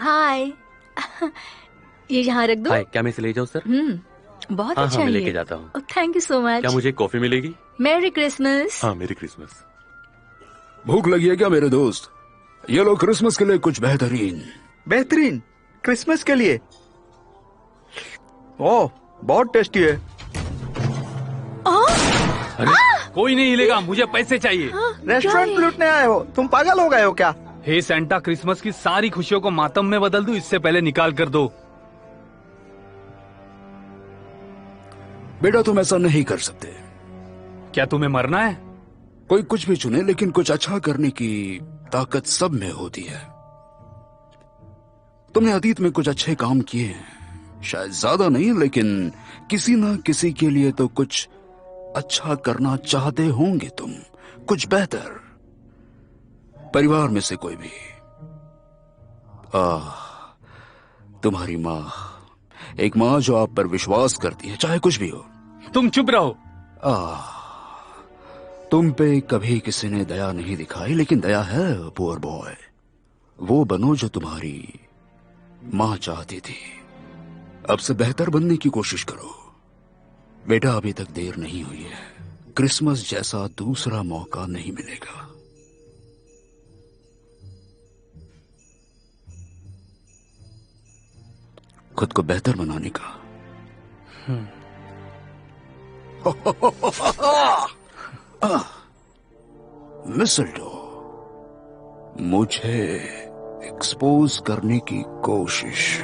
हाय। ये यहाँ रख दो। हाय, क्या मैं इसे ले जाऊँ सर? बहुत हाँ अच्छा हाँ, मैं है लेके ये। जाता हूँ। Thank you so much. क्या मुझे कॉफी मिलेगी? मेरी क्रिसमस। हाँ, मेरी क्रिसमस। भूख लगी है क्या मेरे दोस्त? ये लो क्रिसमस के लिए कुछ बेहतरीन। बेहतरीन क्रिसमस के लिए? ओह, बहुत टेस्टी है। अरे कोई नहीं हिलेगा, मुझे पैसे चाहिए। रेस्टोरेंट लूटने आए हो? तुम पागल हो गए हो क्या? हे सेंटा, क्रिसमस की सारी खुशियों को मातम में बदल दूं, इससे पहले निकाल कर दो। बेटा तुम ऐसा नहीं कर सकते। क्या तुम्हें मरना है? कोई कुछ भी चुने, लेकिन कुछ अच्छा करने की ताकत सब में होती है। तुमने अतीत में कुछ अच्छे काम किए हैं, शायद ज्यादा नहीं, लेकिन किसी ना किसी के लिए तो कुछ अच्छा करना चाहते होंगे तुम, कुछ बेहतर। परिवार में से कोई भी। तुम्हारी माँ, एक माँ जो आप पर विश्वास करती है, चाहे कुछ भी हो। तुम चुप रहो। तुम पे कभी किसी ने दया नहीं दिखाई, लेकिन दया है पुअर बॉय। वो बनो जो तुम्हारी माँ चाहती थी। अब से बेहतर बनने की कोशिश करो बेटा, अभी तक देर नहीं हुई है। क्रिसमस जैसा दूसरा मौका नहीं मिलेगा। खुद को बेहतर बनाने का। मिसल्टो, मुझे एक्सपोज करने की कोशिश।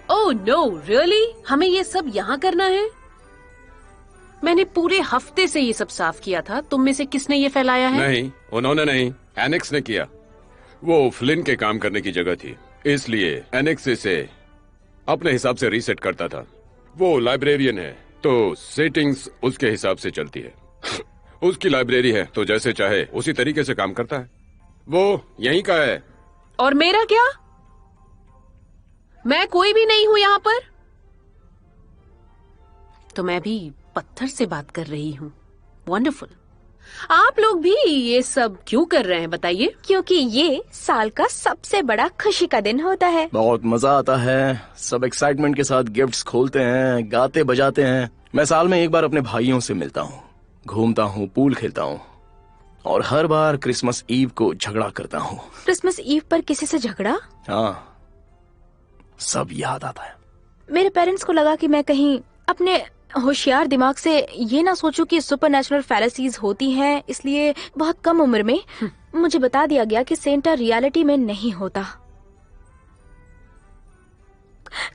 Oh no, really? हमें ये सब यहाँ करना है? मैंने पूरे हफ्ते से ये सब साफ किया था। तुम में से किसने ये फैलाया है? नहीं, उन्होंने नहीं, एनेक्स ने किया। वो फ्लिन के काम करने की जगह थी, इसलिए एनेक्स इसे अपने हिसाब से रीसेट करता था। वो लाइब्रेरियन है, तो सेटिंग्स उसके हिसाब से चलती है। उसकी लाइब्रेरी है, तो जैसे चाहे उसी तरीके से काम करता है। वो यहीं का है। और मेरा क्या? मैं कोई भी नहीं हूँ यहाँ पर। तो मैं भी पत्थर से बात कर रही हूँ। वंडरफुल। आप लोग भी ये सब क्यों कर रहे हैं बताइए? क्योंकि ये साल का सबसे बड़ा खुशी का दिन होता है। बहुत मजा आता है। सब एक्साइटमेंट के साथ गिफ्ट्स खोलते हैं, गाते बजाते हैं। मैं साल में एक बार अपने भाइयों से मिलता हूँ, घूमता हूँ, पूल खेलता हूँ, और हर बार क्रिसमस ईव को झगड़ा करता हूँ। क्रिसमस ईव पर किसी से झगड़ा? हाँ, सब याद आता है। मेरे पेरेंट्स को लगा कि मैं कहीं अपने होशियार दिमाग से ये ना सोचूं कि सुपरनैचुरल फैंटेसीज होती हैं, इसलिए बहुत कम उम्र में मुझे बता दिया गया कि सेंटा रियलिटी में नहीं होता।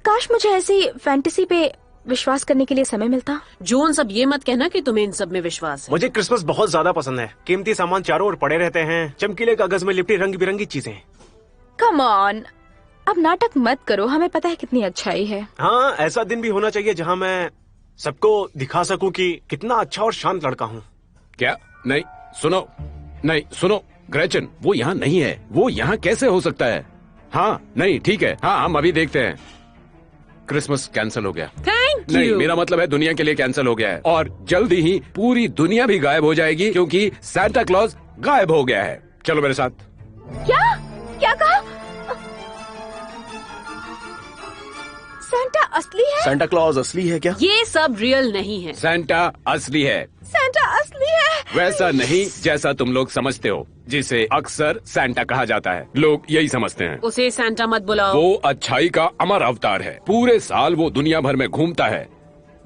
काश मुझे ऐसी फैंटेसी पे विश्वास करने के लिए समय मिलता। जोन, सब ये मत कहना कि तुम्हें इन सब में विश्वास है। मुझे क्रिसमस बहुत ज्यादा पसंद है। कीमती सामान चारों ओर पड़े रहते हैं, चमकीले कागज में लिपटी रंग बिरंगी चीजें। कम ऑन, अब नाटक मत करो, हमें पता है कितनी अच्छाई है। हाँ, ऐसा दिन भी होना चाहिए जहाँ मैं सबको दिखा सकूं कि कितना अच्छा और शांत लड़का हूँ। क्या? नहीं सुनो, नहीं सुनो, ग्रेचन, वो यहाँ नहीं है। वो यहाँ कैसे हो सकता है? हाँ, नहीं, ठीक है, हाँ, हम अभी देखते हैं। क्रिसमस कैंसिल हो गया। थैंक नहीं, यू। मेरा मतलब है दुनिया के लिए कैंसिल हो गया है, और जल्दी ही पूरी दुनिया भी गायब हो जाएगी, क्योंकि सांता क्लॉज गायब हो गया है। चलो मेरे साथ। क्या? क्या कहा? सेंटा असली है? सांता क्लॉज असली है क्या? ये सब रियल नहीं है। सांता असली है। सेंटा असली है? वैसा नहीं जैसा तुम लोग समझते हो, जिसे अक्सर सांता कहा जाता है। लोग यही समझते हैं। उसे सांता मत बुलाओ। वो अच्छाई का अमर अवतार है। पूरे साल वो दुनिया भर में घूमता है,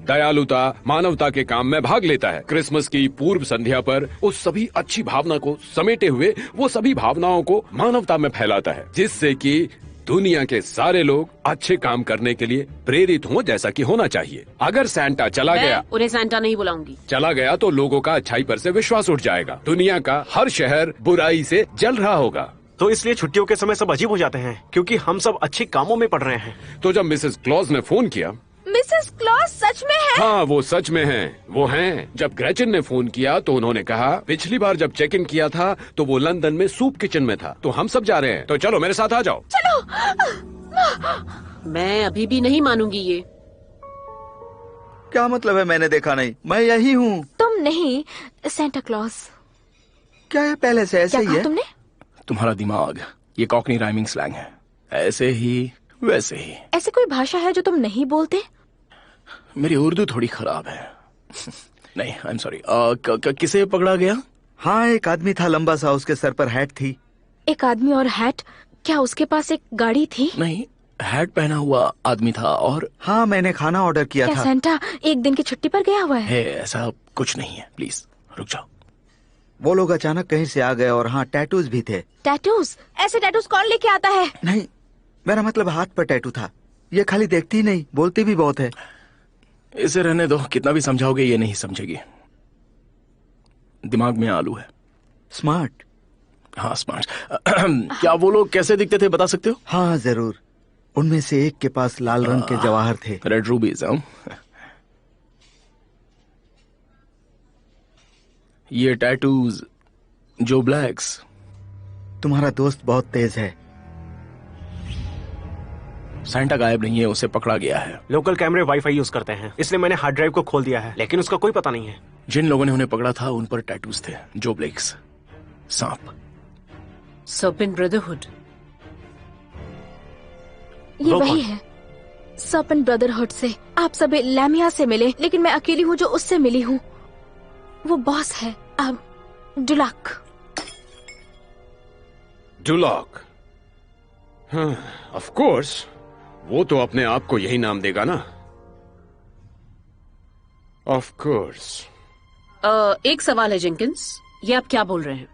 दयालुता, मानवता के काम में भाग लेता है। क्रिसमस की पूर्व संध्या पर उस सभी अच्छी भावना को समेटे हुए वो सभी भावनाओं को मानवता में फैलाता है, जिससे कि दुनिया के सारे लोग अच्छे काम करने के लिए प्रेरित हों, जैसा कि होना चाहिए। अगर सैंटा चला गया मैं उन्हें सैंटा नहीं बुलाऊंगी। चला गया तो लोगों का अच्छाई पर से विश्वास उठ जाएगा। दुनिया का हर शहर बुराई से जल रहा होगा। तो इसलिए छुट्टियों के समय सब अजीब हो जाते हैं, क्योंकि हम सब अच्छे कामों में पड़ रहे हैं। तो जब मिसेस क्लॉज ने फोन किया, मिसेस क्लॉज सच में है? हाँ, वो सच में हैं। वो हैं। जब ग्रेचन ने फोन किया तो उन्होंने कहा पिछली बार जब चेक इन किया था तो वो लंदन में सूप किचन में था। तो हम सब जा रहे हैं, तो चलो मेरे साथ आ जाओ। चलो। मैं अभी भी नहीं मानूंगी ये। क्या मतलब है मैंने देखा नहीं? मैं यही हूँ। तुम नहीं, सेंटा क्लॉज। क्या है पहले से ऐसे क्या ही कहा है? तुमने? तुम्हारा दिमाग, ये कॉकनी राइमिंग स्लैंग है, ऐसे ही वैसे ही। ऐसी कोई भाषा है जो तुम नहीं बोलते? मेरी उर्दू थोड़ी खराब है। नहीं, आई एम सॉरी। किसे पकड़ा गया? हाँ, एक आदमी था लंबा सा, उसके सर पर हैट थी। एक आदमी और हैट? क्या उसके पास एक गाड़ी थी? नहीं, हैट पहना हुआ आदमी था। और हाँ, मैंने खाना ऑर्डर किया क्या था। सेंटा एक दिन की छुट्टी पर गया हुआ है? ऐसा कुछ नहीं है, प्लीज रुक जाओ। वो लोग अचानक कहीं से आ गए और हाँ, टैटूज भी थे। टैटूज? ऐसे टैटूज कौन लेके आता है? नहीं, मेरा मतलब हाथ पर टैटू था। ये खाली देखती ही नहीं, बोलती भी बहुत है। इसे रहने दो, कितना भी समझाओगे ये नहीं समझेगी। दिमाग में आलू है। स्मार्ट। हाँ, स्मार्ट। क्या वो लोग कैसे दिखते थे, बता सकते हो? हाँ जरूर। उनमें से एक के पास लाल रंग के जवाहर थे। रेड रूबीज। ये टैटूज, जो ब्लैक्स। तुम्हारा दोस्त बहुत तेज है। सैंटा गायब नहीं है, उसे पकड़ा गया है। लोकल कैमरे वाईफाई यूज करते हैं, इसलिए मैंने हार्ड ड्राइव को खोल दिया है, लेकिन उसका कोई पता नहीं है। जिन लोगों ने उन्हें पकड़ा था उन पर टैटूज थे, जो ब्लेक्स, सांप। Serpent brotherhood. ये वो वही कौन? है, सर्पेंट ब्रदरहुड से। आप सभी लैमिया से मिले, लेकिन मैं अकेली हूँ जो उससे मिली हूँ। वो बॉस है, डुलाक। डुलॉक। ऑफ कोर्स, वो तो अपने आप को यही नाम देगा ना। Of course. एक सवाल है जेंकिंस, ये आप क्या बोल रहे हैं?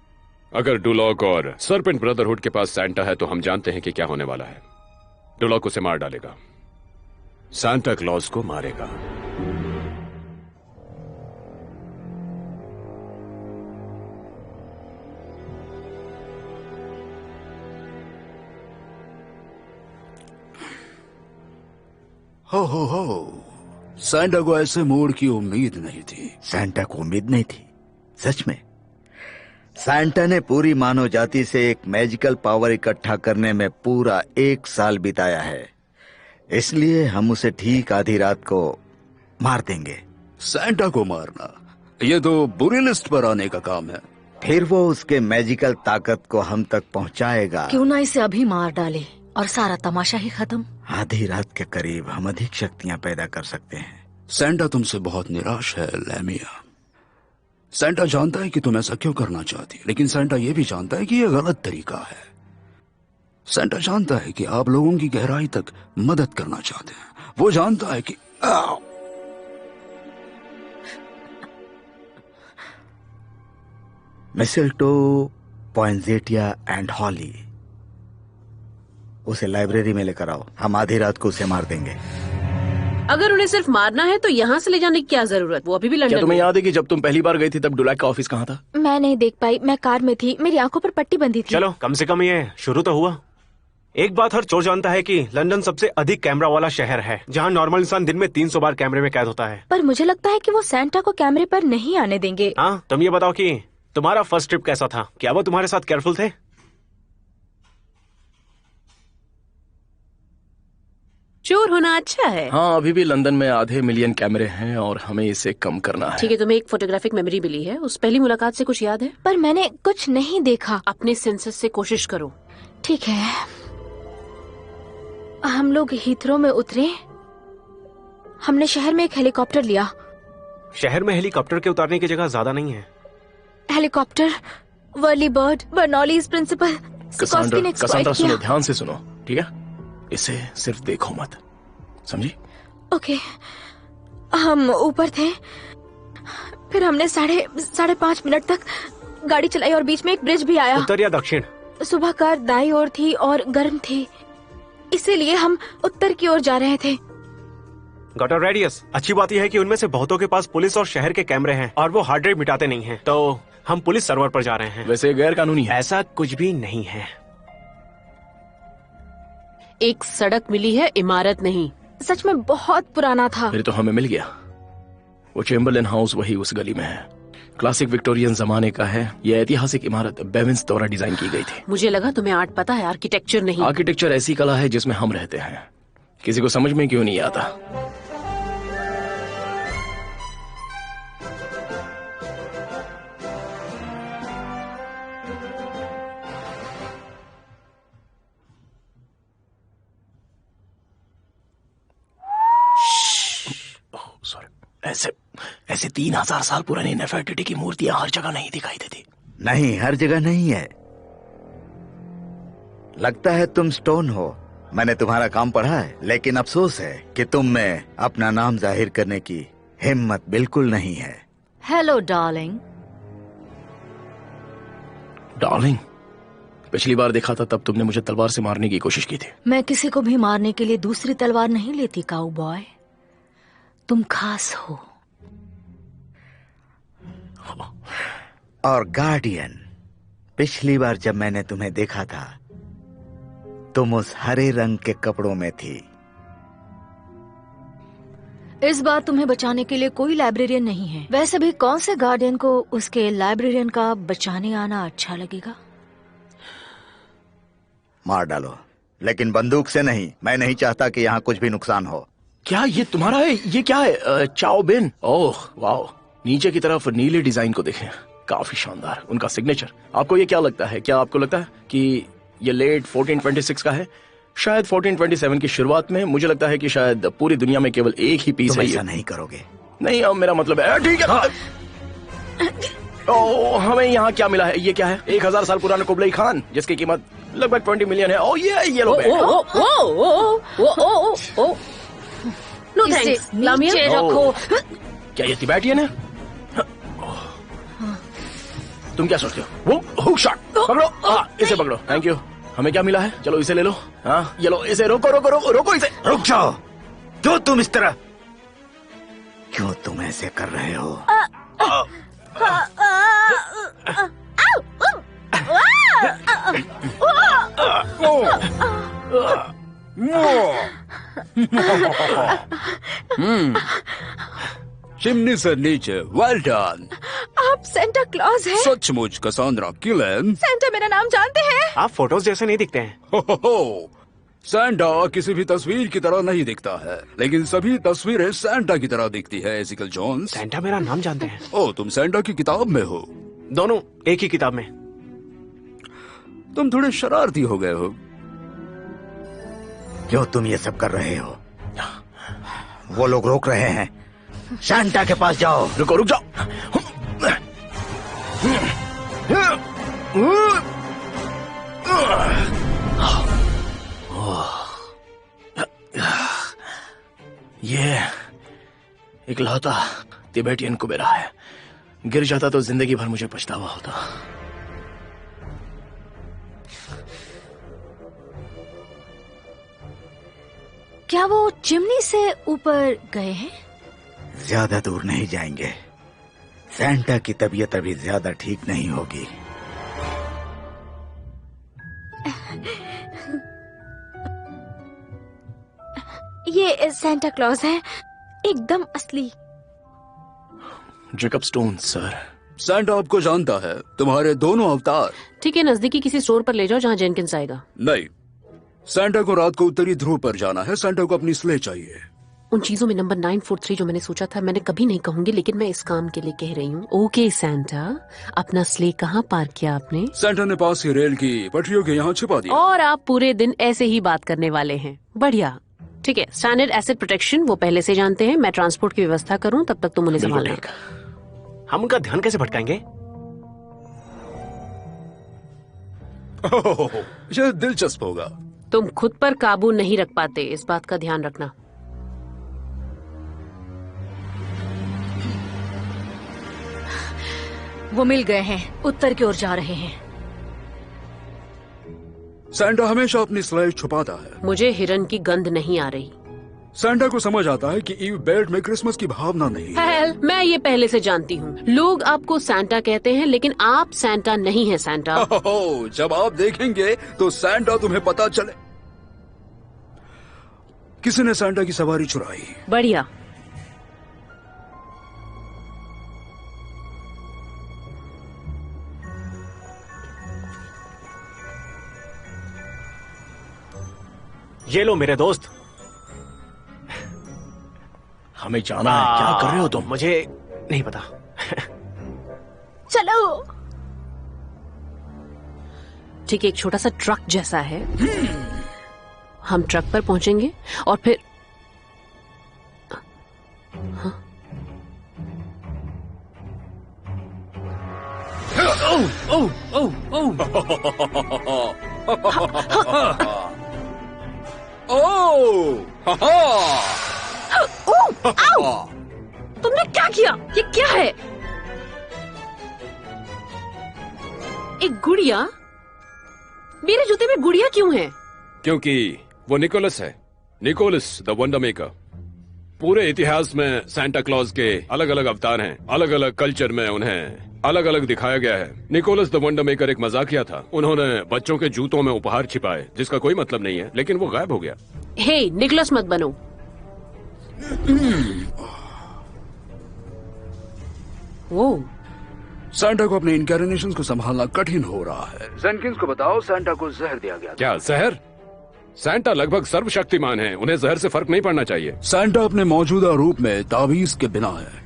अगर डुलॉक और सर्पेंट ब्रदरहुड के पास सैंटा है तो हम जानते हैं कि क्या होने वाला है। डुलॉक उसे मार डालेगा, सांता क्लॉज को मारेगा। हो सैंटा को ऐसे मोड़ की उम्मीद नहीं थी। सैंटा को उम्मीद नहीं थी? सच में? सैंटा ने पूरी मानव जाति से एक मैजिकल पावर इकट्ठा करने में पूरा 1 साल बिताया है, इसलिए हम उसे ठीक आधी रात को मार देंगे। सैंटा को मारना, ये तो बुरी लिस्ट पर आने का काम है। फिर वो उसके मैजिकल ताकत को हम तक पहुंचाएगा। क्यों ना इसे अभी मार डाले और सारा तमाशा ही खत्म। आधी रात के करीब हम अधिक शक्तियां पैदा कर सकते हैं। सैंटा तुमसे बहुत निराश है लैमिया। सैंटा जानता है कि तुम ऐसा क्यों करना चाहती, लेकिन सैंटा ये भी जानता है कि यह गलत तरीका है। सैंटा जानता है कि आप लोगों की गहराई तक मदद करना चाहते हैं। वो जानता है कि मिसल्टो, पॉइंजेटिया एंड हॉली, उसे लाइब्रेरी में लेकर आओ। हम आधी रात को उसे मार देंगे। अगर उन्हें सिर्फ मारना है तो यहाँ से ले जाने की क्या जरूरत? वो अभी भी क्या लंदन तुम्हें में। याद है कि जब तुम पहली बार गई थी तब डुलैक का ऑफिस कहाँ था? मैं नहीं देख पाई, मैं कार में थी, मेरी आंखों पर पट्टी बंधी थी। चलो, कम से कम ये शुरू तो हुआ। एक बात हर चोर जानता है कि लंदन सबसे अधिक कैमरा वाला शहर है, जहाँ नॉर्मल इंसान दिन में 300 बार कैमरे में कैद होता है। पर मुझे लगता है कि वो सैंटा को कैमरे पर नहीं आने देंगे। हाँ, तुम ये बताओ कि तुम्हारा फर्स्ट ट्रिप कैसा था? क्या वो तुम्हारे साथ केयरफुल थे? चोर होना अच्छा है। हाँ, अभी भी लंदन में आधे मिलियन कैमरे हैं और हमें इसे कम करना है। ठीक है, तुम्हें एक फोटोग्राफिक मेमोरी मिली है, उस पहली मुलाकात से कुछ याद है? पर मैंने कुछ नहीं देखा। अपने सेंसेस से कोशिश करो। ठीक है, हम लोग हीथ्रो में उतरे। हमने शहर में एक हेलीकॉप्टर लिया। शहर में हेलीकॉप्टर के उतारने की जगह ज्यादा नहीं है। Helicopter, whirly bird, Bernoulli's principle, Sikorsky ने एक्सप्लॉइट कसांड्रा सुनो, किया। ध्यान से सुनो, ठीक है? इसे सिर्फ देखो मत, समझी? ओके, हम ऊपर थे। फिर हमने साढ़े 5 मिनट तक गाड़ी चलाई और बीच में एक ब्रिज भी आया। उत्तर या दक्षिण? सुबह कार दाईं ओर थी और गर्म थी। इसीलिए हम उत्तर की ओर जा रहे थे। गॉट रेडियस, अच्छी बात यह है कि उनमें से बहुतों के पास पुलिस और शहर के कैमरे हैं और वो हार्ड ड्राइव मिटाते नहीं हैं, तो हम पुलिस सर्वर पर जा रहे हैं। वैसे गैर कानूनी है। ऐसा कुछ भी नहीं है। एक सड़क मिली है, इमारत नहीं। सच में बहुत पुराना था। फिर तो हमें मिल गया। वो चेम्बरलेन हाउस वही उस गली में है। क्लासिक विक्टोरियन जमाने का है। यह ऐतिहासिक इमारत बेविंस द्वारा डिजाइन की गई थी। मुझे लगा तुम्हें आर्ट पता है, आर्किटेक्चर नहीं। आर्किटेक्चर ऐसी कला है जिसमें हम रहते हैं, किसी को समझ में क्यों नहीं आता। ऐसे ऐसे 3000 साल पुरानी नेफर्टिटी की मूर्तियां हर जगह नहीं दिखाई देती। नहीं, हर जगह नहीं है। लगता है तुम स्टोन हो। मैंने तुम्हारा काम पढ़ा है, लेकिन अफसोस है कि तुम में अपना नाम जाहिर करने की हिम्मत बिल्कुल नहीं है। Hello darling. डार्लिंग, पिछली बार देखा था तब तुमने मुझे तलवार से मारने की कोशिश की थी। मैं किसी को भी मारने के लिए दूसरी तलवार नहीं लेती काउबॉय। तुम खास हो। और गार्डियन, पिछली बार जब मैंने तुम्हें देखा था तुम उस हरे रंग के कपड़ों में थी। इस बार तुम्हें बचाने के लिए कोई लाइब्रेरियन नहीं है। वैसे भी कौन से गार्डियन को उसके लाइब्रेरियन का बचाने आना अच्छा लगेगा? मार डालो, लेकिन बंदूक से नहीं। मैं नहीं चाहता कि यहाँ कुछ भी नुकसान हो। क्या ये तुम्हारा है? ये क्या है? चाओ बिन। ओह वाह, नीचे की तरफ नीले डिजाइन को देखें, काफी शानदार। उनका सिग्नेचर। आपको ये क्या लगता है? क्या आपको लगता है कि ये लेट 1426 का है? शायद 1427 की शुरुआत में। मुझे लगता है कि शायद पूरी दुनिया में केवल एक ही पीस है। ऐसा नहीं करोगे। नहीं, अब मेरा मतलब है। ठीक है। ओह, हमें यहाँ क्या मिला है? ये क्या है? 1000 साल पुराना कुबलई खान, जिसकी कीमत लगभग 20 मिलियन है। ओह ये लो। No thanks. लामिया नीचे रखो। क्या ये तिबेटियन है? तुम क्या सोचते हो? वो हुक शॉट पकड़ो। हाँ, इसे पकड़ो। Thank you. हमें क्या मिला है? चलो इसे ले लो। हाँ, ये लो। इसे रोको रोको रोको रोको इसे। रुक जाओ। क्यों तुम इस तरह, क्यों तुम ऐसे कर रहे हो? चिमनी से नीचे। Well done. आप सेंटा क्लॉज हैं? सचमुच कसांड्रा किलन। सेंटा मेरा नाम जानते हैं? आप फोटोज जैसे नहीं दिखते हैं। हो। सैंटा किसी भी तस्वीर की तरह नहीं दिखता है, लेकिन सभी तस्वीरें सैंटा की तरह दिखती है। एसिकल जोन्स। सैंटा मेरा नाम जानते हैं। ओ, तुम सैंटा की किताब में हो। दोनों एक ही किताब में। तुम थोड़े शरारती हो गए हो। क्यों तुम ये सब कर रहे हो? वो लोग रोक रहे हैं। सैंटा के पास जाओ। रुको, रुक जाओ। ये इकलौता तिबेटियन कुबेरा है। गिर जाता तो जिंदगी भर मुझे पछतावा होता। क्या वो चिमनी से ऊपर गए हैं? ज्यादा दूर नहीं जाएंगे। सैंटा की तबीयत अभी ज्यादा ठीक नहीं होगी। ये सेंटा क्लॉज है, एकदम असली। Jacob stone sir. सैंटा आपको जानता है, तुम्हारे दोनों अवतार। ठीक है, नजदीकी किसी स्टोर पर ले जाओ जहाँ जेनकिंस आएगा। नहीं, सैंटा को रात को उत्तरी ध्रुव पर जाना है। सैंटा को अपनी स्लेह चाहिए। उन चीजों में नंबर 943 जो मैंने सोचा था, मैंने कभी नहीं कहूंगी, लेकिन मैं इस काम के लिए कह रही हूँ। ओके सैंटा, अपना स्ले कहाँ पार्क किया आपने? सैंटा ने पास ही रेल की पटरियों के यहाँ छिपा दिया। और आप पूरे दिन ऐसे ही बात करने वाले हैं? बढ़िया। ठीक है, स्टैंडर्ड एसेट प्रोटेक्शन वो पहले से जानते हैं। मैं ट्रांसपोर्ट की व्यवस्था करूँ, तब तक तुम उन्हें संभालना। हम उनका ध्यान कैसे भटकाएंगे? यह दिलचस्प होगा। तुम खुद पर काबू नहीं रख पाते, इस बात का ध्यान रखना। वो मिल गए हैं, उत्तर की ओर जा रहे हैं। सैंटा हमेशा अपनी स्लाइड छुपाता है। मुझे हिरन की गंध नहीं आ रही। सैंटा को समझ आता है कि ईव बेल्ट में क्रिसमस की भावना नहीं है। हेल, मैं ये पहले से जानती हूँ। लोग आपको सैंटा कहते हैं, लेकिन आप सैंटा नहीं है सैंटा। ओह, जब आप देखेंगे तो सैंटा तुम्हें पता चले। किसी ने सैंटा की सवारी चुराई। बढ़िया। ये लो मेरे दोस्त। हमें जाना है। क्या कर रहे हो तुम? मुझे नहीं पता। चलो। ठीक है, एक छोटा सा ट्रक जैसा है। हम ट्रक पर पहुंचेंगे और फिर तुमने क्या किया? ये क्या है? एक गुड़िया? मेरे जूते में गुड़िया क्यों है? क्योंकि वो निकोलस है। Nicholas the wonder maker. पूरे इतिहास में सांता क्लॉज के अलग अलग अवतार हैं। अलग अलग कल्चर में उन्हें अलग अलग दिखाया गया है। निकोलस द वंडर मेकर एक मजाकिया था। उन्होंने बच्चों के जूतों में उपहार छिपाए जिसका कोई मतलब नहीं है, लेकिन वो गायब हो गया। हे, निकोलस मत बनो। वो सैंटा को अपने इनकैरिनेशंस को संभालना कठिन हो रहा है। जेनकिंस को बताओ सैंटा को जहर दिया गया। क्या जहर? सैंटा लगभग सर्वशक्तिमान है, उन्हें जहर से फर्क नहीं पड़ना चाहिए। सैंटा अपने मौजूदा रूप में ताबीज के बिना है।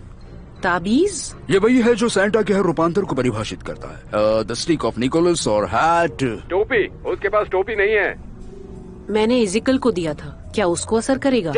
ताबीज? ये वही है जो सैंटा के हर रूपांतर को परिभाषित करता है। द स्टिक ऑफ निकोलस और हैट। टोपी? उसके पास टोपी नहीं है। मैंने इजिकल को दिया था, क्या उसको असर करेगा?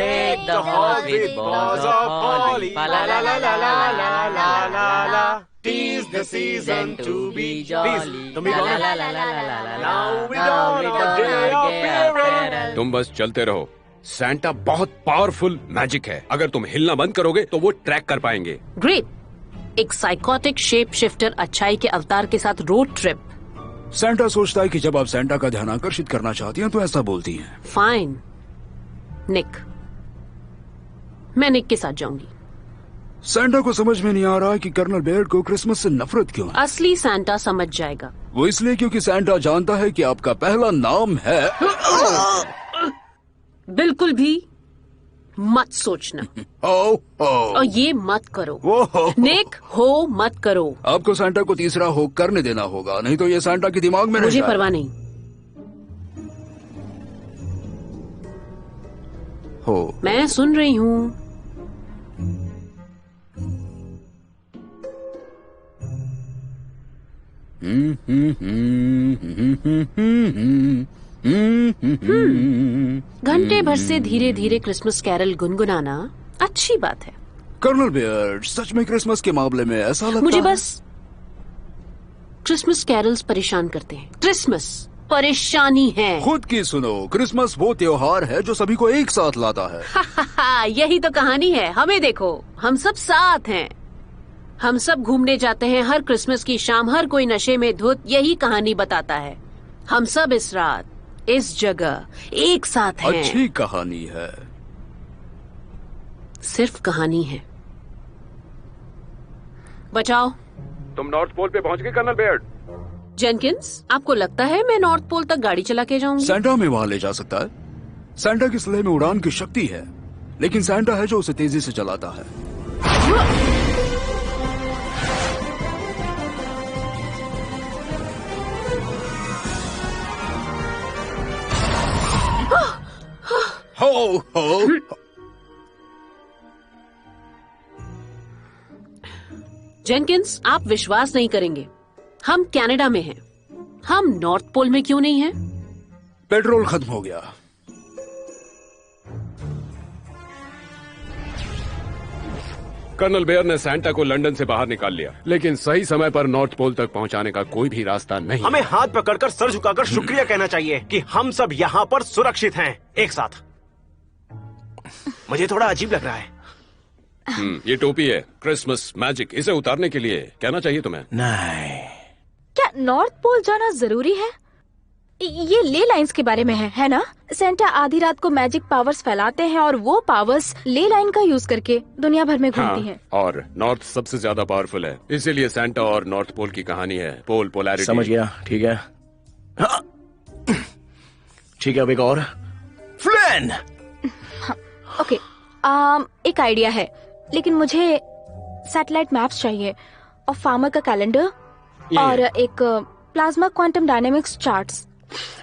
तुम बस चलते रहो। सैंटा बहुत पावरफुल मैजिक है। अगर तुम हिलना बंद करोगे तो वो ट्रैक कर पाएंगे। ग्रेट। एक साइकोटिक शेप शिफ्टर अच्छाई के अवतार के साथ रोड ट्रिप। सैंटा सोचता है कि जब आप सैंटा का ध्यान आकर्षित करना चाहती हैं तो ऐसा बोलती हैं। फाइन निक, मैं निक के साथ जाऊंगी। सैंटा को समझ में नहीं आ रहा कि कर्नल बेयर्ड को क्रिसमस से नफरत क्यों है। असली सैंटा समझ जाएगा। वो इसलिए क्योंकि सैंटा जानता है कि आपका पहला नाम है। बिल्कुल भी मत सोचना। और ये मत करो। निक, हो मत करो। आपको सैंटा को तीसरा हो करने देना होगा, नहीं तो ये सैंटा के दिमाग में मुझे परवाह नहीं। हो मैं सुन रही हूँ। घंटे भर से धीरे धीरे क्रिसमस कैरल गुनगुनाना अच्छी बात है। कर्नल बेयर्ड, सच में क्रिसमस के मामले में ऐसा लगता मुझे है? बस क्रिसमस कैरल्स परेशान करते हैं। क्रिसमस परेशानी है। खुद की सुनो। क्रिसमस वो त्योहार है जो सभी को एक साथ लाता है। यही तो कहानी है। हमें देखो, हम सब साथ हैं। हम सब घूमने जाते हैं हर क्रिसमस की शाम। हर कोई नशे में धुत यही कहानी बताता है। हम सब इस रात, इस जगह एक साथ हैं। अच्छी कहानी है। सिर्फ कहानी है। बचाओ। तुम नॉर्थ पोल पे पहुंच गए कर्नल बेयर्ड? जेनकिंस, आपको लगता है मैं नॉर्थ पोल तक गाड़ी चला के जाऊंगी? सैंटा में वहां ले जा सकता है। सैंटा की स्लेह में उड़ान की शक्ति है, लेकिन सैंटा है जो उसे तेजी से चलाता है। हो हो। जेनकिंस, आप विश्वास नहीं करेंगे, हम कनाडा में हैं। हम नॉर्थ पोल में क्यों नहीं हैं? पेट्रोल खत्म हो गया। कर्नल बेयर ने सैंटा को लंदन से बाहर निकाल लिया, लेकिन सही समय पर नॉर्थ पोल तक पहुंचाने का कोई भी रास्ता नहीं। हमें हाथ पकड़कर सर झुकाकर शुक्रिया कहना चाहिए कि हम सब यहाँ पर सुरक्षित हैं, एक साथ। मुझे थोड़ा अजीब लग रहा है। ये टोपी है क्रिसमस मैजिक। इसे उतारने के लिए कहना चाहिए तुम्हें। नहीं। क्या नॉर्थ पोल जाना जरूरी है? ये ले लाइंस के बारे में है ना? सेंटा आधी रात को मैजिक पावर्स फैलाते हैं और वो पावर्स ले लाइन का यूज करके दुनिया भर में घूमती हैं। और नॉर्थ सबसे ज्यादा पावरफुल है, इसीलिए सेंटा और नॉर्थ पोल की कहानी है। पोल पोलैरिटी। समझ गया, ठीक है। हाँ। ठीक है, अब एक और। फ्लिन! ओके, एक आइडिया है, लेकिन मुझे सैटेलाइट मैप्स चाहिए और फार्मर का कैलेंडर और एक प्लाज्मा क्वांटम डायनेमिक्स चार्ट्स।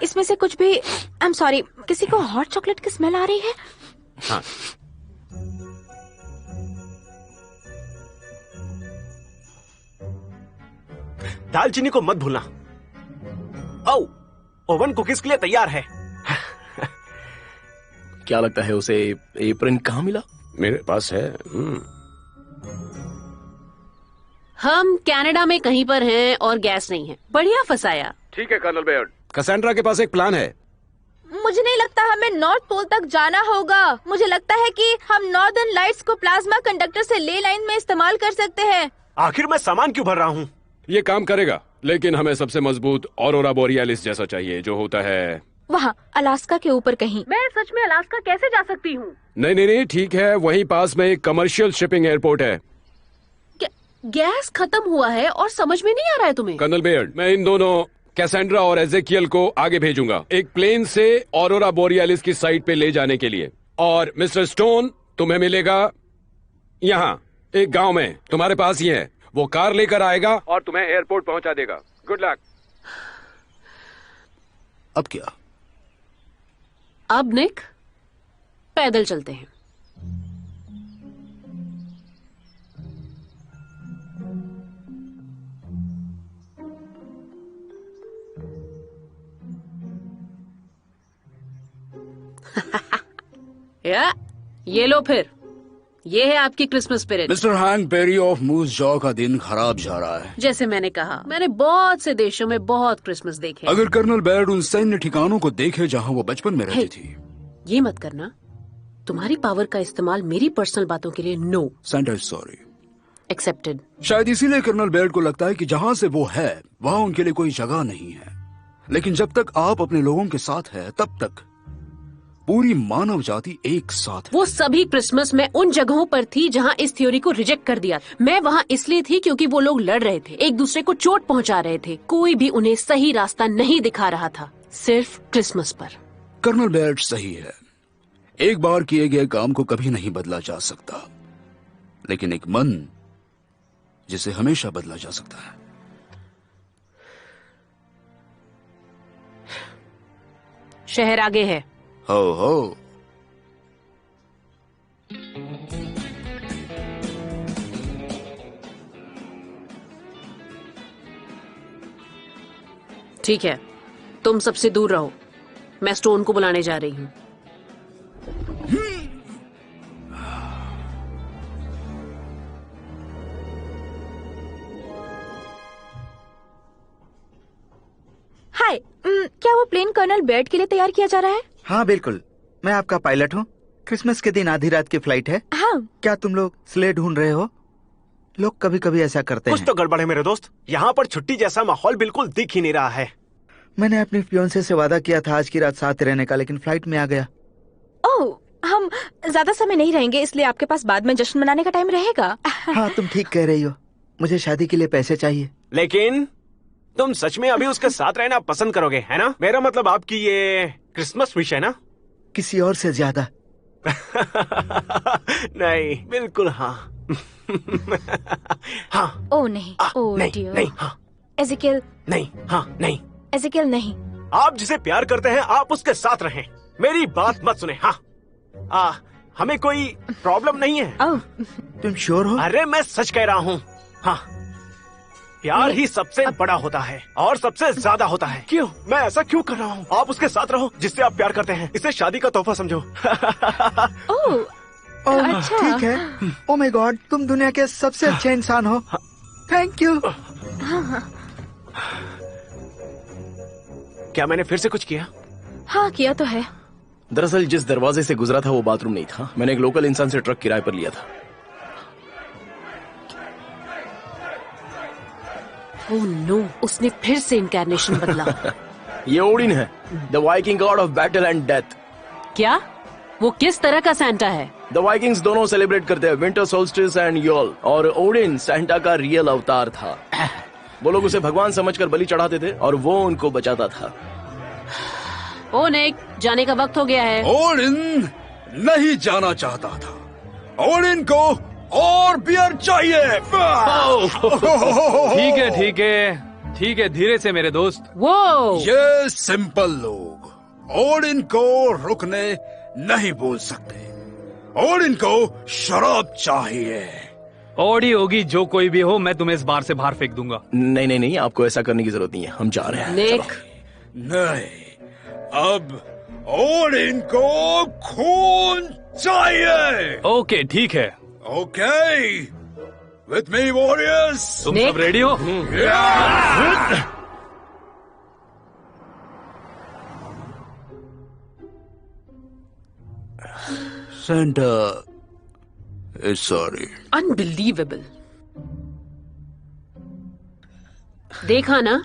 इसमें से कुछ भी। आई एम सॉरी, किसी को हॉट चॉकलेट की स्मेल आ रही है? हाँ। दालचीनी को मत भूलना। ओ, ओवन कुकीज के लिए तैयार है। क्या लगता है उसे एप्रन कहाँ मिला? मेरे पास है। हम कनाडा में कहीं पर हैं और गैस नहीं है। बढ़िया फंसाया। ठीक है कर्नल बेयर्ड, कैसेंड्रा के पास एक प्लान है। मुझे नहीं लगता हमें नॉर्थ पोल तक जाना होगा। मुझे लगता है कि हम नॉर्दर्न लाइट्स को प्लाज्मा कंडक्टर से ले लाइन में इस्तेमाल कर सकते हैं। आखिर मैं सामान क्यों भर रहा हूँ? ये काम करेगा, लेकिन हमें सबसे मजबूत ऑरोरा बोरियालिस जैसा चाहिए, जो होता है वहाँ अलास्का के ऊपर कहीं। मैं सच में अलास्का कैसे जा सकती हूँ? नहीं, ठीक है, वहीं पास में एक कमर्शियल शिपिंग एयरपोर्ट है। गैस खत्म हुआ है और समझ में नहीं आ रहा है तुम्हें? कर्नल बेयर्ड, मैं इन दोनों कैसेंड्रा और एजेकियल को आगे भेजूंगा एक प्लेन से ऑरोरा बोरियालिस की साइट पे ले जाने के लिए। और मिस्टर स्टोन, तुम्हें मिलेगा यहाँ एक गांव में, तुम्हारे पास ही है। वो कार लेकर आएगा और तुम्हें एयरपोर्ट पहुंचा देगा। Good luck. अब क्या? अब निक, पैदल चलते हैं। या, ये लो फिर, ये है आपकी Christmas spirit. Mister Hank Perry of Moose Jaw का दिन खराब जा रहा है। जैसे मैंने कहा, मैंने बहुत से देशों में बहुत क्रिसमस देखे। अगर कर्नल बेयर्ड उन सैन्य ठिकानों को देखे जहां वो बचपन में रहती थी। ये मत करना। तुम्हारी पावर का इस्तेमाल मेरी पर्सनल बातों के लिए no. Santa is sorry. Accepted. शायद इसीलिए कर्नल बेयर्ड को लगता है कि जहां से वो है वहां उनके लिए कोई जगह नहीं है। लेकिन जब तक आप अपने लोगों के साथ है, तब तक पूरी मानव जाति एक साथ है। वो सभी क्रिसमस में उन जगहों पर थी जहाँ इस थ्योरी को रिजेक्ट कर दिया। मैं वहाँ इसलिए थी क्योंकि वो लोग लड़ रहे थे, एक दूसरे को चोट पहुँचा रहे थे। कोई भी उन्हें सही रास्ता नहीं दिखा रहा था, सिर्फ क्रिसमस पर। कर्नल बेयर्ड सही है। एक बार किए गए काम को कभी नहीं बदला जा सकता, लेकिन एक मन जिसे हमेशा बदला जा सकता है। शहर आगे है। हो ठीक है, तुम सबसे दूर रहो। मैं स्टोन को बुलाने जा रही हूँ। हाय, क्या वो प्लेन कर्नल बेयर्ड के लिए तैयार किया जा रहा है? हाँ बिल्कुल, मैं आपका पायलट हूँ। क्रिसमस के दिन आधी रात की फ्लाइट है। हाँ। क्या तुम लोग स्ले ढूंढ रहे हो? लोग कभी कभी ऐसा करते कुछ हैं। तो गड़बड़ है मेरे दोस्त। यहाँ पर छुट्टी जैसा माहौल बिल्कुल दिख ही नहीं रहा है। मैंने अपनी फियोंसे से वादा किया था आज की रात साथ रहने का, लेकिन फ्लाइट में आ गया। ओह, हम ज्यादा समय नहीं रहेंगे, इसलिए आपके पास बाद में जश्न मनाने का टाइम रहेगा। हाँ, तुम ठीक कह रही हो। मुझे शादी के लिए पैसे चाहिए। लेकिन तुम सच में अभी उसके साथ रहना पसंद करोगे, है ना? मेरा मतलब आपकी ये क्रिसमस विश है ना? किसी और से ज्यादा। नहीं, बिल्कुल हाँ। हाँ। ओह नहीं, ओह नहीं, डियर। नहीं, हाँ। एजेकियल। नहीं, हाँ, नहीं। एजेकियल नहीं। आप जिसे प्यार करते हैं आप उसके साथ रहें। मेरी बात मत सुने। हाँ, हमें कोई प्रॉब्लम नहीं है। ओह, तुम श्योर हो? अरे मैं सच कह रहा हूँ। हाँ, प्यार ही सबसे बड़ा होता है और सबसे ज्यादा होता है। क्यों? मैं ऐसा क्यों कर रहा हूँ? आप उसके साथ रहो जिससे आप प्यार करते हैं। इसे शादी का तोहफा समझो। ओह, अच्छा। ठीक है। ओह माय गॉड, तुम दुनिया के सबसे अच्छे इंसान हो। Thank you. क्या मैंने फिर से कुछ किया? हाँ, किया तो है। दरअसल जिस दरवाजे से गुजरा था वो बाथरूम नहीं था। मैंने एक लोकल इंसान से ट्रक किराए पर लिया था। ओह नो, उसने फिर से इनकैर्नेशन बदला। ये ओडिन है, the Viking God of battle and death. क्या? वो किस तरह का सैंटा है? द वाइकिंग्स दोनों सेलिब्रेट करते हैं विंटर सोल्स्टिस एंड योल, और ओडिन सैंटा का रियल अवतार था। वो लोग उसे भगवान समझकर बलि चढ़ाते थे और वो उनको बचाता था। ओ निक, जाने का वक्त हो गया है। ओडिन नहीं जाना चाहता था। ओडिन को और बियर चाहिए। ठीक है ठीक है ठीक है, धीरे से मेरे दोस्त। वो ये सिंपल लोग ओडिन को रुकने नहीं बोल सकते। ओडिन को शराब चाहिए। ओडी होगी जो कोई भी हो, मैं तुम्हें इस बार से बाहर फेंक दूंगा। नहीं नहीं नहीं, आपको ऐसा करने की जरूरत नहीं है, हम जा रहे हैं। निक, नहीं, अब ओडिन को खून चाहिए। ओके ठीक है। Okay, with me warriors. तुम सब रेडी हो? Santa is sorry. अनबिलीवेबल। देखा ना,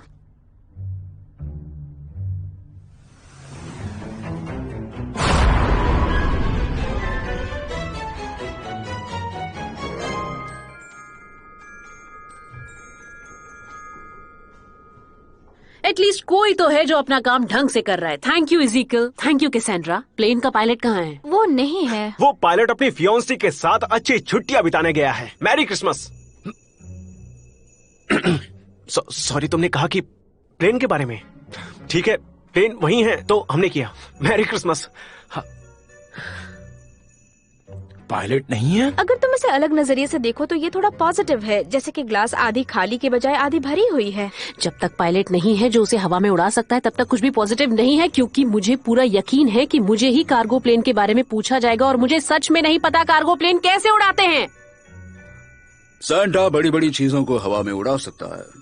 एटलीस्ट कोई तो है जो अपना काम ढंग से कर रहा है। Thank you Ezekiel, thank you Cassandra. Plane का पायलट कहाँ है? वो नहीं है। वो पायलट अपनी फियोन्सी के साथ अच्छी छुट्टियां बिताने गया है। Merry Christmas. सॉरी, तुमने कहा कि प्लेन के बारे में। ठीक है, प्लेन वही है तो हमने किया। Merry Christmas. पायलट नहीं है? अगर तुम इसे अलग नजरिए से देखो तो ये थोड़ा पॉजिटिव है, जैसे कि ग्लास आधी खाली के बजाय आधी भरी हुई है। जब तक पायलट नहीं है जो उसे हवा में उड़ा सकता है, तब तक कुछ भी पॉजिटिव नहीं है, क्योंकि मुझे पूरा यकीन है कि मुझे ही कार्गो प्लेन के बारे में पूछा जाएगा और मुझे सच में नहीं पता कार्गो प्लेन कैसे उड़ाते हैं। सैंटा बड़ी बड़ी चीजों को हवा में उड़ा सकता है।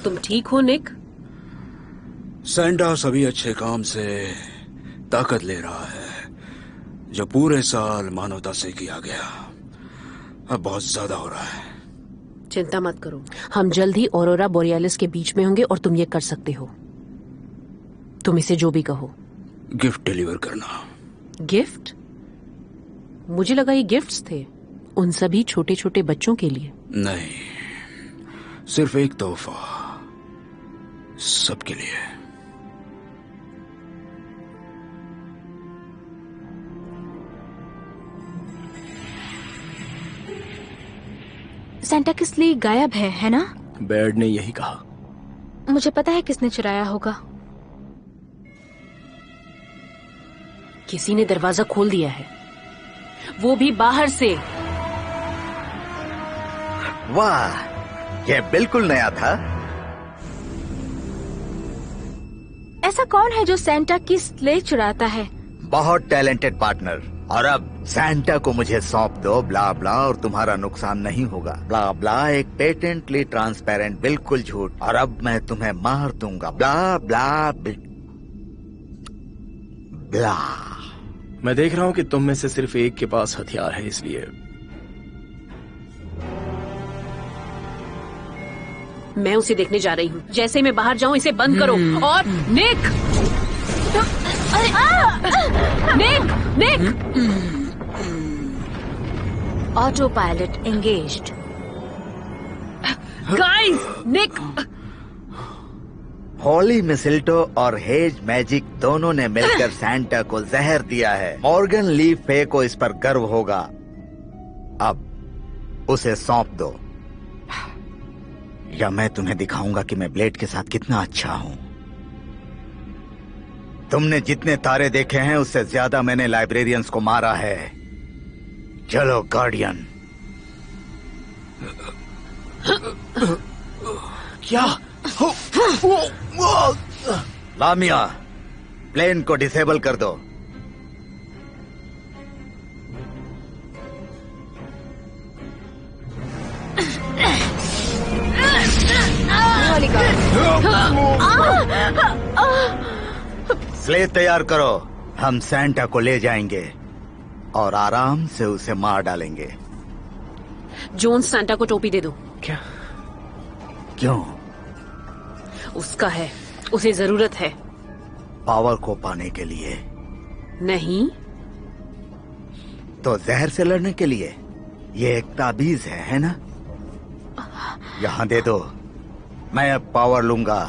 तुम ठीक हो निक? सैंटा सभी अच्छे काम से ताकत ले रहा है जो पूरे साल मानवता से किया गया। अब बहुत ज्यादा हो रहा है। चिंता मत करो, हम जल्द ही ऑरोरा बोरियालिस के बीच में होंगे और तुम ये कर सकते हो। तुम इसे जो भी कहो। गिफ्ट डिलीवर करना। गिफ्ट? मुझे लगा ये गिफ्ट्स थे उन सभी छोटे छोटे बच्चों के लिए। नहीं, सिर्फ एक तोहफा सबके लिए। सेंटा किस लिए गायब है ना? बैड ने यही कहा। मुझे पता है किसने चुराया होगा। किसी ने दरवाजा खोल दिया है, वो भी बाहर से। वाह, यह बिल्कुल नया था। ऐसा कौन है जो सेंटा की स्लेज चुराता है? बहुत टैलेंटेड पार्टनर। और अब सैंटा को मुझे सौंप दो, ब्ला ब्ला, और तुम्हारा नुकसान नहीं होगा। ब्ला ब्ला एक पेटेंटली ट्रांसपेरेंट बिल्कुल झूठ। और अब मैं तुम्हें मार दूंगा। ब्ला ब्ला ब्ला। मैं देख रहा हूँ कि तुम में से सिर्फ एक के पास हथियार है, इसलिए मैं उसे देखने जा रही हूँ। जैसे मैं बाहर जाऊँ इसे बंद करो। और Nick, Nick, Nick. Auto pilot engaged. Guys, Nick. Holly mistletoe और हेज मैजिक दोनों ने मिलकर सैंटा को जहर दिया है। मॉर्गन ली फे को इस पर गर्व होगा। अब उसे सौंप दो, या मैं तुम्हें दिखाऊंगा कि मैं ब्लेड के साथ कितना अच्छा हूं। तुमने जितने तारे देखे हैं उससे ज्यादा मैंने लाइब्रेरियंस को मारा है। चलो गार्डियन। क्या? लामिया, प्लेन को डिसेबल कर दो। बालिका। स्लेज तैयार करो, हम सैंटा को ले जाएंगे और आराम से उसे मार डालेंगे। जोन्स, सैंटा को टोपी दे दो। क्या? क्यों? उसका है, उसे जरूरत है। पावर को पाने के लिए? नहीं। तो जहर से लड़ने के लिए? ये एक ताबीज है ना? यहाँ दे दो, मैं अब पावर लूंगा।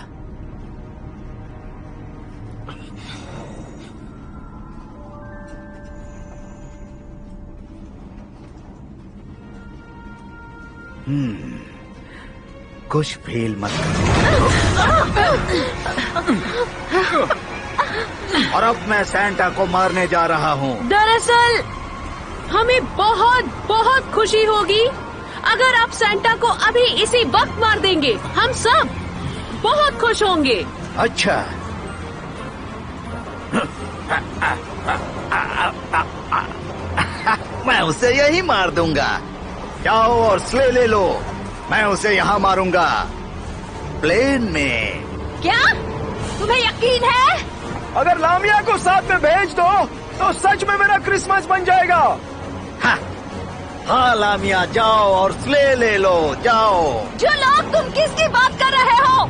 कुछ फील मत करो। और अब मैं सैंटा को मारने जा रहा हूँ। दरअसल हमें बहुत बहुत खुशी होगी अगर आप सैंटा को अभी इसी वक्त मार देंगे। हम सब बहुत खुश होंगे। अच्छा, मैं उसे यही मार दूंगा। जाओ और स्ले ले लो, मैं उसे यहाँ मारूंगा, प्लेन में। क्या तुम्हें यकीन है? अगर लामिया को साथ में भेज दो तो सच में मेरा क्रिसमस बन जाएगा। हाँ लामिया, जाओ और स्ले ले लो, जाओ। जो लोग, तुम किसकी बात कर रहे हो?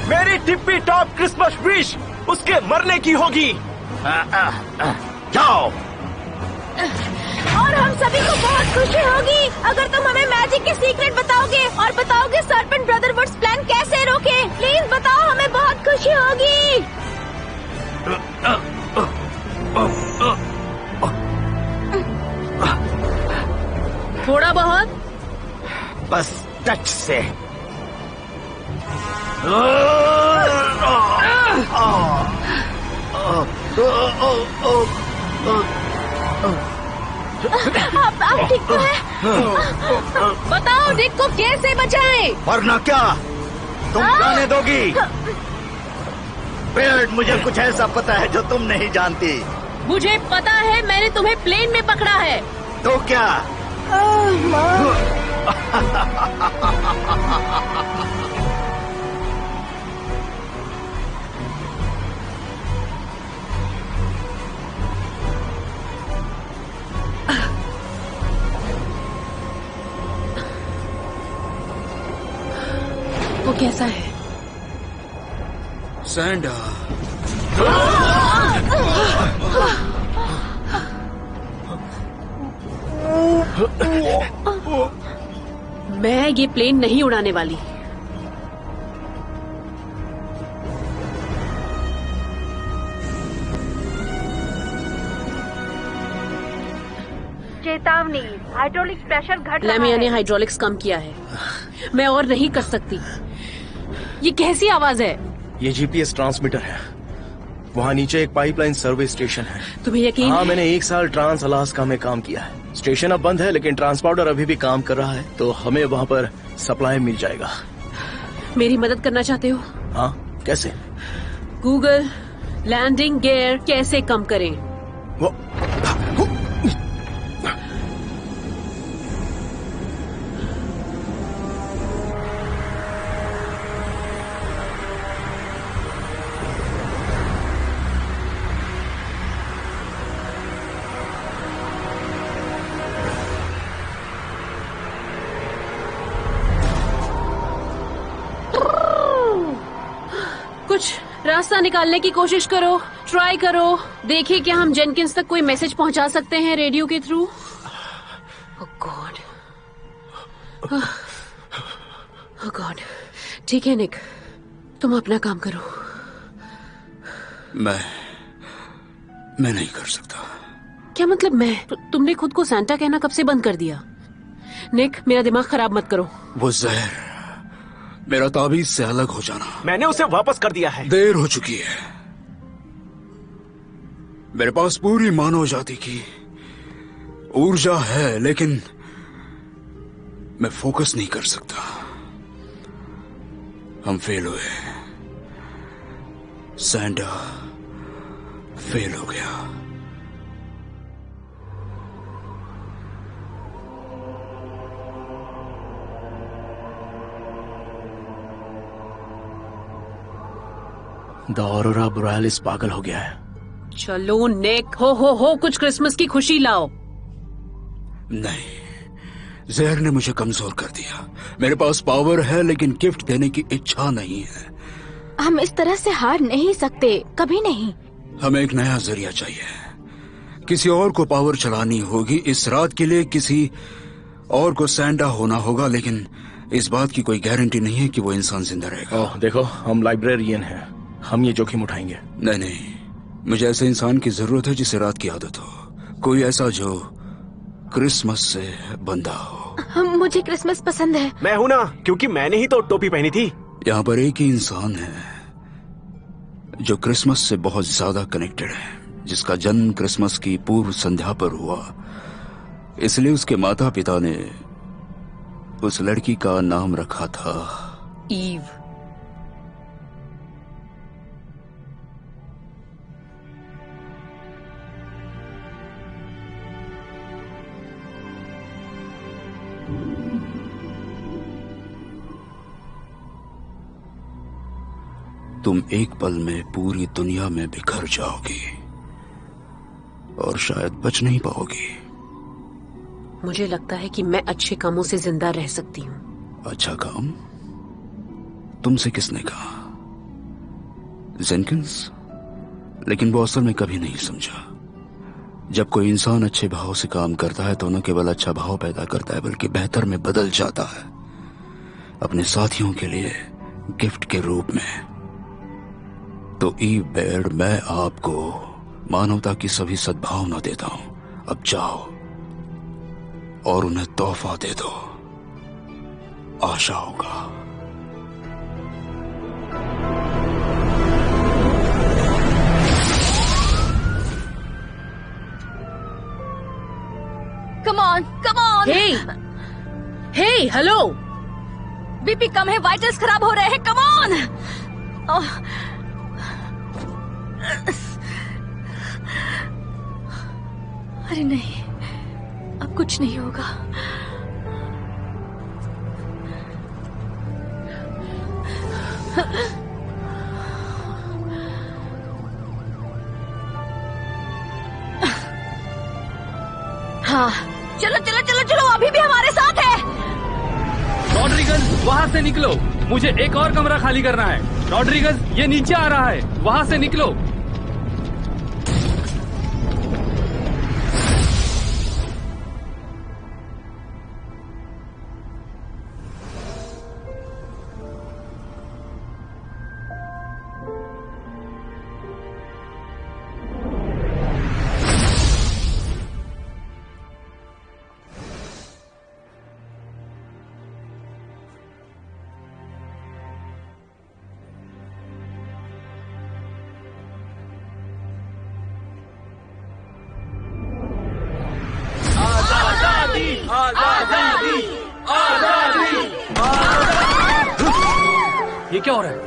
मेरी टिप्पी टॉप क्रिसमस विश उसके मरने की होगी। जाओ। और हम सभी को बहुत खुशी होगी अगर तुम हमें मैजिक के सीक्रेट बताओगे और बताओगे सर्पेंट ब्रदरहुड्स प्लान कैसे रोके। प्लीज बताओ, हमें बहुत खुशी होगी। थोड़ा बहुत? बस टच से। आप ठीक तो है? बताओ डिक को कैसे बचाएं? वरना क्या तुम जाने दोगी? बेर्ड, मुझे कुछ ऐसा पता है जो तुम नहीं जानती। मुझे पता है, मैंने तुम्हें प्लेन में पकड़ा है। तो क्या? वो कैसा है? सैंडा, मैं ये प्लेन नहीं उड़ाने वाली। चेतावनी, हाइड्रोलिक प्रेशर घट रहा लामिया ने है। हाइड्रोलिक्स कम किया है। मैं और नहीं कर सकती। ये कैसी आवाज है? ये जीपीएस ट्रांसमीटर है। वहाँ नीचे एक पाइपलाइन सर्वे स्टेशन है। तुम्हें यकीन हाँ, है? मैंने 1 साल ट्रांस अलास्का में काम किया है। स्टेशन अब बंद है लेकिन ट्रांसपोर्टर अभी भी काम कर रहा है, तो हमें वहाँ पर सप्लाई मिल जाएगा। मेरी मदद करना चाहते हो? हाँ, कैसे? गूगल लैंडिंग गियर कैसे कम करें। वो कुछ रास्ता निकालने की कोशिश करो, ट्राई करो। देखिए क्या हम जेनकिंस तक कोई मैसेज पहुंचा सकते हैं रेडियो के थ्रू। ओह गॉड, ओह गॉड। ठीक है निक, तुम अपना काम करो। मैं नहीं कर सकता। क्या मतलब मैं? तुमने खुद को सैंटा कहना कब से बंद कर दिया? निक, मेरा दिमाग खराब मत करो। वो जहर मेरा ताबीज से अलग हो जाना। मैंने उसे वापस कर दिया है। देर हो चुकी है। मेरे पास पूरी मानव जाति की ऊर्जा है, लेकिन मैं फोकस नहीं कर सकता। हम फेल हुए। सैंडा फेल हो गया। द ऑरोरा बोरेलिस पागल हो गया है। चलो निक, हो कुछ क्रिसमस की खुशी लाओ। नहीं, जहर ने मुझे कमजोर कर दिया। मेरे पास पावर है लेकिन गिफ्ट देने की इच्छा नहीं है। हम इस तरह से हार नहीं सकते, कभी नहीं। हमें एक नया जरिया चाहिए। किसी और को पावर चलानी होगी। इस रात के लिए किसी और को सैंटा होना होगा, लेकिन इस बात की कोई गारंटी नहीं है कि वो इंसान जिंदा रहेगा। ओह देखो, हम लाइब्रेरियन हैं, हम ये जोखिम उठाएंगे। नहीं, मुझे ऐसे इंसान की जरूरत है जिसे रात की आदत हो, कोई ऐसा जो क्रिसमस से बंधा हो। मुझे क्रिसमस पसंद है। मैं हूं ना, क्योंकि मैंने ही तो टोपी पहनी थी। यहाँ पर एक ही इंसान है जो क्रिसमस से बहुत ज्यादा कनेक्टेड है, जिसका जन्म क्रिसमस की पूर्व संध्या पर हुआ। इसलिए उसके माता पिता ने उस लड़की का नाम रखा था ईव। तुम एक पल में पूरी दुनिया में बिखर जाओगी और शायद बच नहीं पाओगी। मुझे लगता है कि मैं अच्छे कामों से जिंदा रह सकती हूँ। अच्छा काम? तुमसे किसने कहा? जेनकिंस? लेकिन वो असल में कभी नहीं समझा। जब कोई इंसान अच्छे भाव से काम करता है तो न केवल अच्छा भाव पैदा करता है बल्कि बेहतर में बदल जाता है, अपने साथियों के लिए गिफ्ट के रूप में। तो ईव बेयर्ड, मैं आपको मानवता की सभी सद्भावना देता हूं। अब जाओ और उन्हें तोहफा दे दो, आशाओं का। Come on, come on. Hey hello. BP कम है, वाइटल्स खराब हो रहे हैं। Come on. अरे नहीं, अब कुछ नहीं होगा। हाँ, चलो चलो चलो चलो, अभी भी हमारे साथ है। रॉड्रिगस, वहाँ से निकलो, मुझे एक और कमरा खाली करना है। रॉड्रिगस, ये नीचे आ रहा है, वहाँ से निकलो। ये क्या हो रहा है?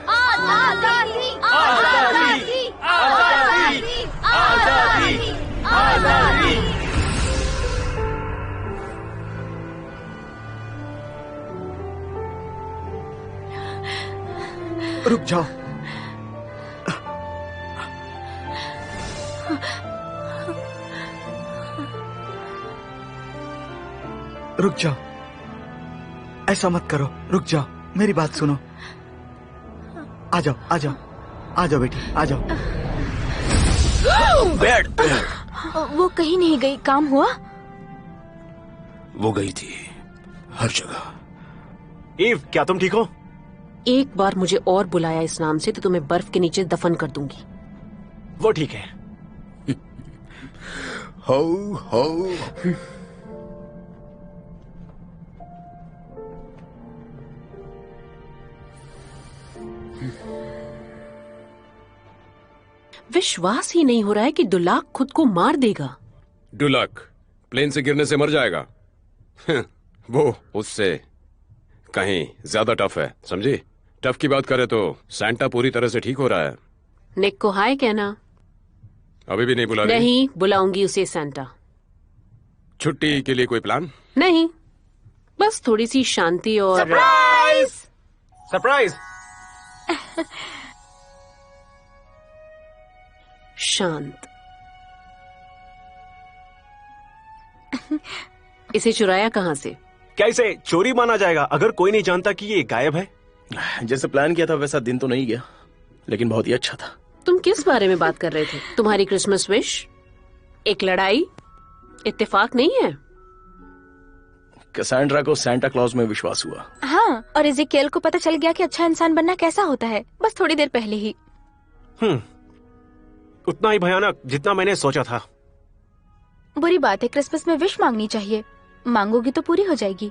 आजादी, आजादी, आजादी, आजादी, आजादी। रुक जाओ। रुक जाओ, ऐसा मत करो। रुक जाओ, मेरी बात सुनो। आ जाओ, आ जाओ, आ जाओ बेटी, आ जाओ। बेड। वो कहीं नहीं गई, काम हुआ? वो गई थी हर जगह। ईव, क्या तुम ठीक हो? एक बार मुझे और बुलाया इस नाम से तो तुम्हें बर्फ के नीचे दफन कर दूंगी। वो ठीक है। हो हो। विश्वास ही नहीं हो रहा है कि डुलाक खुद को मार देगा। डुलाक प्लेन से गिरने से मर जाएगा। वो उससे कहीं ज्यादा टफ है, समझी? टफ की बात करें तो सैंटा पूरी तरह से ठीक हो रहा है। निक को हाय कहना। अभी भी नहीं बुला रही? नहीं, बुलाऊंगी उसे सैंटा। छुट्टी के लिए कोई प्लान? नहीं, बस थोड़ी सी शांति और सरप्राइज! सरप्राइज। शांत। इसे चुराया कहाँ से? क्या इसे चोरी माना जाएगा अगर कोई नहीं जानता कि ये गायब है? जैसे प्लान किया था वैसा दिन तो नहीं गया, लेकिन बहुत ही अच्छा था। तुम किस बारे में बात कर रहे थे? तुम्हारी क्रिसमस विश? एक लड़ाई? इत्तेफाक नहीं है? कैसेंड्रा को सांता क्लॉज में विश्वास हुआ। हाँ, और इज़ेकियल को पता चल गया कि अच्छा इंसान बनना कैसा होता है, बस थोड़ी देर पहले ही। उतना ही भयानक जितना मैंने सोचा था। बुरी बात है, क्रिसमस में विश मांगनी चाहिए। मांगोगी तो पूरी हो जाएगी।